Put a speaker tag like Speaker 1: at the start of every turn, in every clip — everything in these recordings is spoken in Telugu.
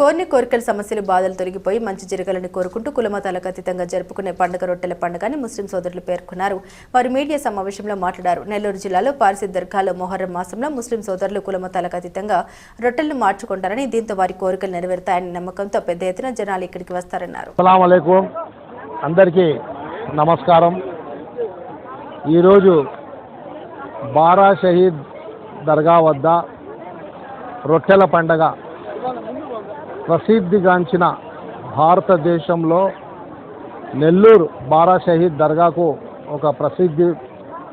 Speaker 1: కోరిని కోరికల సమస్యలు బాధలు తొలగిపోయి మంచి జరగాలని కోరుకుంటూ కులమతాలకు అతీతంగా జరుపుకునే పండుగ రొట్టెల పండుగని ముస్లిం సోదరులు పేర్కొన్నారు. వారు మీడియా సమావేశంలో మాట్లాడారు. నెల్లూరు జిల్లాలో పార్సిద్ దర్గాలో మొహర్రం మాసంలో ముస్లిం సోదరులు కులమతాలకు అతీతంగా రొట్టెలను మార్చుకుంటారని, దీంతో వారి కోరికలు నెరవేరుతాయని నమ్మకంతో పెద్ద ఎత్తున జనాలు ఇక్కడికి వస్తారన్నారు.
Speaker 2: అస్సలాము అలైకుం, అందరికీ నమస్కారం. ఈరోజు బారా షహీద్ దర్గా వద్ద రొట్టెల పండగ ప్రసిద్ధిగాంచిన భారతదేశంలో నెల్లూరు బారా షహీద్ దర్గాకు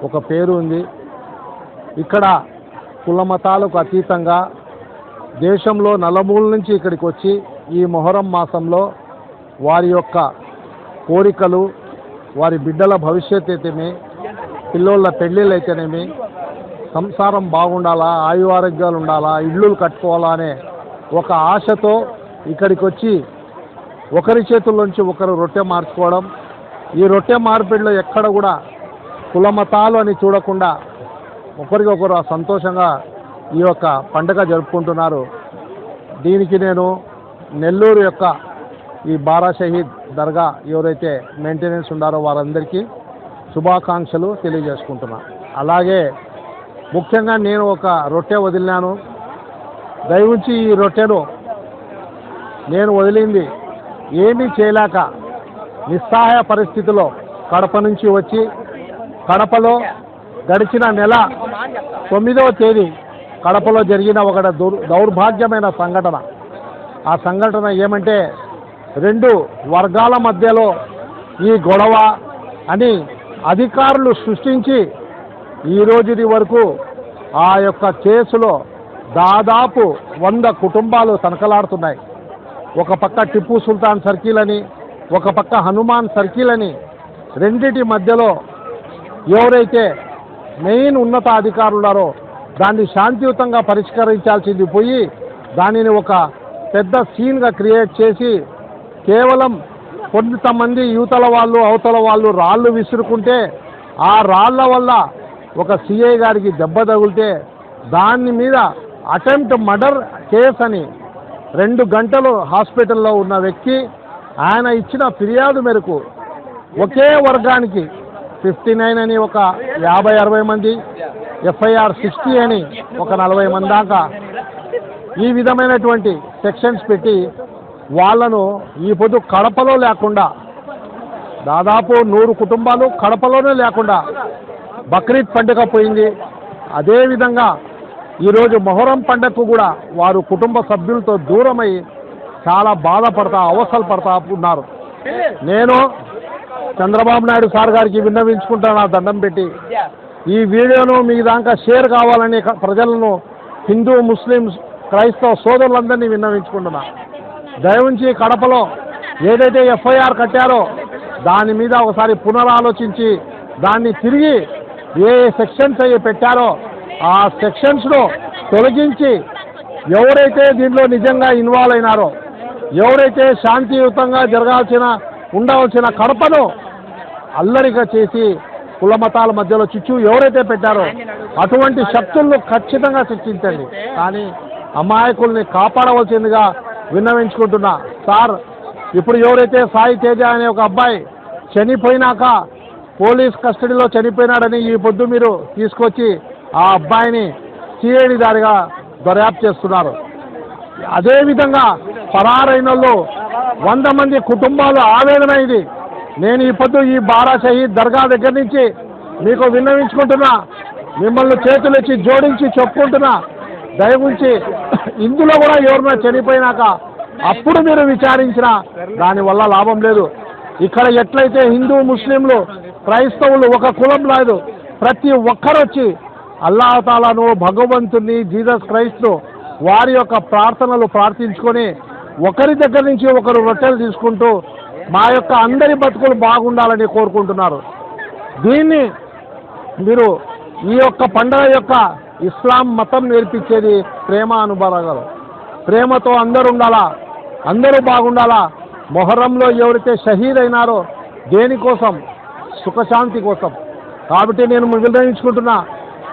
Speaker 2: ఒక పేరు ఉంది. ఇక్కడ కులమతాలకు అతీతంగా దేశంలో నలుమూల నుంచి ఇక్కడికి వచ్చి ఈ మొహరం మాసంలో వారి యొక్క కోరికలు, వారి బిడ్డల భవిష్యత్ అయితేనే, పిల్లోళ్ళ పెళ్ళిళ్ళు అయితేనేమి, సంసారం బాగుండాలా, ఆయు ఆరోగ్యాలు ఉండాలా, ఇళ్ళు కట్టుకోవాలా అనే ఒక ఆశతో ఇక్కడికి వచ్చి ఒకరి చేతుల్లోంచి ఒకరు రొట్టె మార్చుకోవడం. ఈ రొట్టె మార్పిడిలో ఎక్కడ కూడా కులమతాలు అని చూడకుండా ఒకరికొకరు సంతోషంగా ఈ యొక్క పండుగ జరుపుకుంటున్నారు. దీనికి నేను నెల్లూరు యొక్క ఈ బారా షహీద్ దర్గా ఎవరైతే మెయింటెనెన్స్ ఉన్నారో వారందరికీ శుభాకాంక్షలు తెలియజేసుకుంటున్నాను. అలాగే ముఖ్యంగా నేను ఒక రొట్టె వదిలినాను. దయవుంచి ఈ రొట్టెను నేను వదిలింది ఏమీ చేయలేక నిస్సహాయ పరిస్థితిలో కడప నుంచి వచ్చి, కడపలో గడిచిన నెల 9వ తేదీ కడపలో జరిగిన ఒక దౌర్భాగ్యమైన సంఘటన. ఆ సంఘటన ఏమంటే, 2 వర్గాల మధ్యలో ఈ గొడవ అని అధికారులు సృష్టించి ఈ రోజుది వరకు ఆ యొక్క కేసులో దాదాపు 100 కుటుంబాలు తనకలాడుతున్నాయి. ఒక పక్క టిప్పు సుల్తాన్ సర్కిల్ అని, ఒక పక్క హనుమాన్ సర్కిల్ అని, రెండిటి మధ్యలో ఎవరైతే మెయిన్ ఉన్నత అధికారులు ఉన్నారో దాన్ని శాంతియుతంగా పరిష్కరించాల్సింది పోయి దానిని ఒక పెద్ద సీన్గా క్రియేట్ చేసి కేవలం కొంతమంది యువతల వాళ్ళు అవతల వాళ్ళు రాళ్ళు విసురుకుంటే ఆ రాళ్ల వల్ల ఒక సిఐ గారికి దెబ్బ తగిలితే దాని మీద అటెంప్ట్ మర్డర్ కేసు అని 2 గంటలు హాస్పిటల్లో ఉన్న వ్యక్తి ఆయన ఇచ్చిన ఫిర్యాదు మేరకు ఒకే వర్గానికి 59 అని ఒక 50-60 మంది, FIR 60 అని ఒక 40 మంది దాకా ఈ విధమైనటువంటి సెక్షన్స్ పెట్టి వాళ్ళను ఈ పొద్దు కడపలో లేకుండా దాదాపు 100 కుటుంబాలు కడపలోనే లేకుండా బక్రీద్ పండుగ పోయింది. అదేవిధంగా ఈరోజు మొహరం పండుగకు కూడా వారు కుటుంబ సభ్యులతో దూరమై చాలా బాధపడతా అవసరం పడతా ఉన్నారు. నేను చంద్రబాబు నాయుడు సార్ గారికి విన్నవించుకుంటాను, ఆ దండం పెట్టి ఈ వీడియోను మీ దాకా షేర్ కావాలని ప్రజలను, హిందూ ముస్లిమ్స్ క్రైస్తవ సోదరులందరినీ విన్నవించుకుంటున్నా. దయవుంచి కడపలో ఏదైతే FIR కట్టారో దాని మీద ఒకసారి పునరాలోచించి దాన్ని తిరిగి ఏ సెక్షన్స్ అయ్యి పెట్టారో ఆ సెక్షన్స్లో తొలగించి ఎవరైతే దీనిలో నిజంగా ఇన్వాల్వ్ అయినారో, ఎవరైతే శాంతియుతంగా ఉండవలసిన కడపను అల్లరిగా చేసి కులమతాల మధ్యలో చిచ్చు ఎవరైతే పెట్టారో అటువంటి శక్తులను ఖచ్చితంగా శిక్షించండి. కానీ అమాయకుల్ని కాపాడవలసిందిగా విన్నవించుకుంటున్నా. సార్, ఇప్పుడు ఎవరైతే సాయి తేజ అనే ఒక అబ్బాయి చనిపోయినాక పోలీస్ కస్టడీలో చనిపోయినాడని ఈ పొద్దు మీరు తీసుకొచ్చి ఆ అబ్బాయిని సిఐడి దారిగా దర్యాప్తు చేస్తున్నారు. అదేవిధంగా పరారైన వాళ్ళు 100 మంది కుటుంబాలు ఆవేదన. ఇది నేను ఈ పొద్దు ఈ బారా షహీద్ దర్గా దగ్గర నుంచి మీకు విన్నవించుకుంటున్నా, మిమ్మల్ని చేతులు ఇచ్చి జోడించి చెప్పుకుంటున్నా. దయవుంచి ఇందులో కూడా ఎవరైనా చనిపోయినాక అప్పుడు మీరు విచారించినా దానివల్ల లాభం లేదు. ఇక్కడ ఎట్లయితే హిందూ ముస్లింలు క్రైస్తవులు ఒక కులం లేదు, ప్రతి ఒక్కరు వచ్చి అల్లాహ్ తాలాను, భగవంతుని, జీసస్ క్రైస్తు వారి యొక్క ప్రార్థనలు ప్రార్థించుకొని ఒకరి దగ్గర నుంచి ఒకరు రొట్టెలు తీసుకుంటూ మా యొక్క అందరి బతుకులు బాగుండాలని కోరుకుంటున్నారు. దీన్ని మీరు ఈ యొక్క పండుగ యొక్క ఇస్లాం మతం నేర్పించేది ప్రేమ అనుభవాలు. ప్రేమతో అందరూ ఉండాలా, అందరూ బాగుండాలా. మొహరంలో ఎవరైతే షహీద్ అయినారో దేనికోసం? సుఖశాంతి కోసం. కాబట్టి నేను విన్నవించుకుంటున్నా,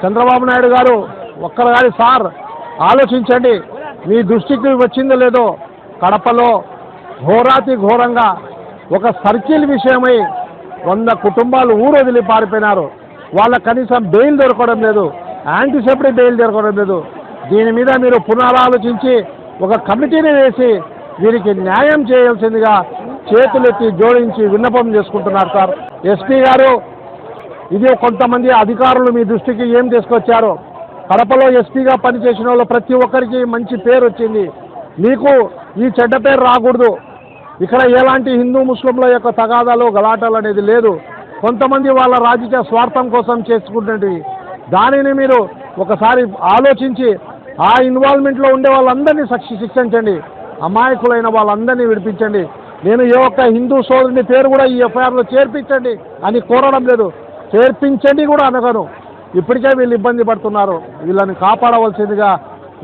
Speaker 2: చంద్రబాబు నాయుడు గారు ఒక్కసారి సార్ ఆలోచించండి. మీ దృష్టికి వచ్చిందో లేదో కడపలో ఘోరాతి ఘోరంగా ఒక సర్కిల్ విషయమై 100 కుటుంబాలు ఊరు వదిలి పారిపోయినారు. వాళ్ళ కనీసం బెయిల్ దొరకడం లేదు, యాంటీసెప్టీ బెయిల్ దొరకడం లేదు. దీని మీద మీరు పునరాలోచించి ఒక కమిటీని వేసి వీరికి న్యాయం చేయాల్సిందిగా చేతులెత్తి జోడించి విన్నపం చేసుకుంటున్నారు సార్. ఎస్పీ గారు, ఇది కొంతమంది అధికారులు మీ దృష్టికి ఏం తీసుకొచ్చారు? కడపలో ఎస్పీగా పనిచేసిన వాళ్ళు ప్రతి ఒక్కరికి మంచి పేరు వచ్చింది. మీకు ఈ చెడ్డ పేరు రాకూడదు. ఇక్కడ ఎలాంటి హిందూ ముస్లింల యొక్క తగాదాలు గలాటాలు అనేది లేదు. కొంతమంది వాళ్ళ రాజకీయ స్వార్థం కోసం చేసుకుంటున్నవి. దానిని మీరు ఒకసారి ఆలోచించి ఆ ఇన్వాల్వ్మెంట్లో ఉండే వాళ్ళందరినీ శిక్షించండి, అమాయకులైన వాళ్ళందరినీ విడిపించండి. నేను ఏ ఒక్క హిందూ సోదరుని పేరు కూడా ఈ ఎఫ్ఐఆర్లో చేర్పించండి అని కోరడం లేదు, చేర్పించండి కూడా అనగను. ఇప్పటికే వీళ్ళు ఇబ్బంది పడుతున్నారు. వీళ్ళని కాపాడవలసిందిగా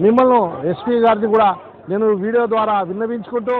Speaker 2: మిమ్మల్ని ఎస్పీ గారిని కూడా నేను వీడియో ద్వారా విన్నవించుకుంటూ